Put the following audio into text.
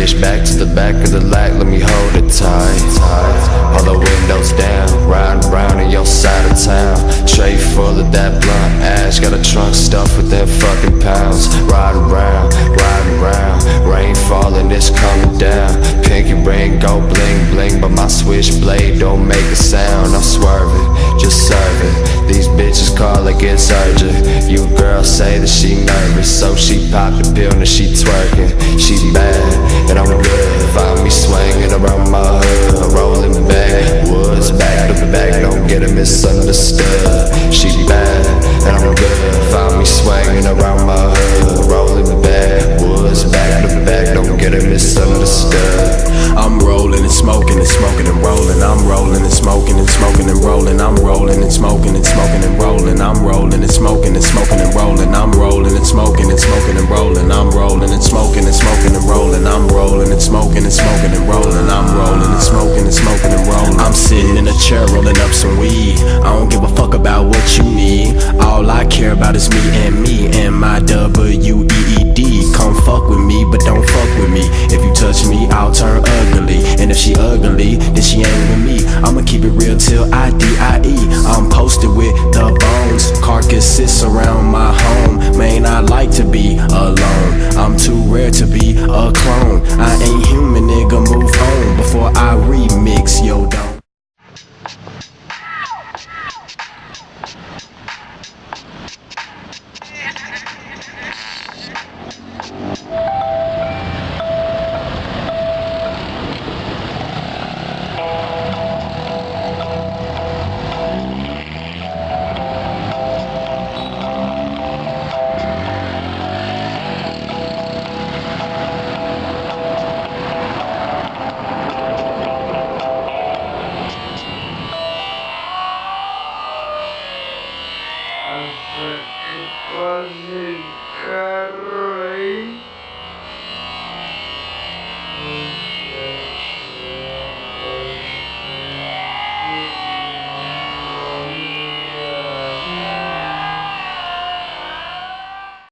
bitch back to the back of the lack, let me hold it tight. All the windows down, riding around in your side of town. Tray full of that blunt ash, got a trunk stuffed with them fucking pounds. Riding around, rain falling, it's coming down. Pinky ring go bling bling, but my switchblade don't make a sound. I'm swerving, just serving. These bitches call like it's urgent. You girls say that she nervous, so she pop the pill and she twerking. She bad, and I'm good. Find me swinging around my hood, rolling back, woods back to back, don't get it misunderstood. She bad, and I'm good. Find me swinging around my hood, rolling back, woods back to back, don't get it misunderstood. I'm rolling and smoking and smoking and rolling. I'm rolling and smoking and smoking and rolling. I'm rolling and smoking and smoking and rolling. I'm rolling and smoking and smoking and rolling. I'm rolling and smoking and smoking and rolling. I'm rolling and smoking and smoking and rolling. I'm rolling and smoking and smoking and rolling. I'm rolling and smoking and smoking and rolling. I'm sitting in a chair rolling up some weed. I don't give a fuck about what you need. All I care about is me and my WEED. Come fuck with me, but don't fuck with me. If you touch me, I'll turn ugly. And if she ugly, then she ain't with me. I'ma keep it real till I die. I'm posted with the bones, carcasses around my home. Man, I like to be alone. I'm too rare to be a clone. I ain't human, nigga, move on before I remix, yo, don't. Quasi caro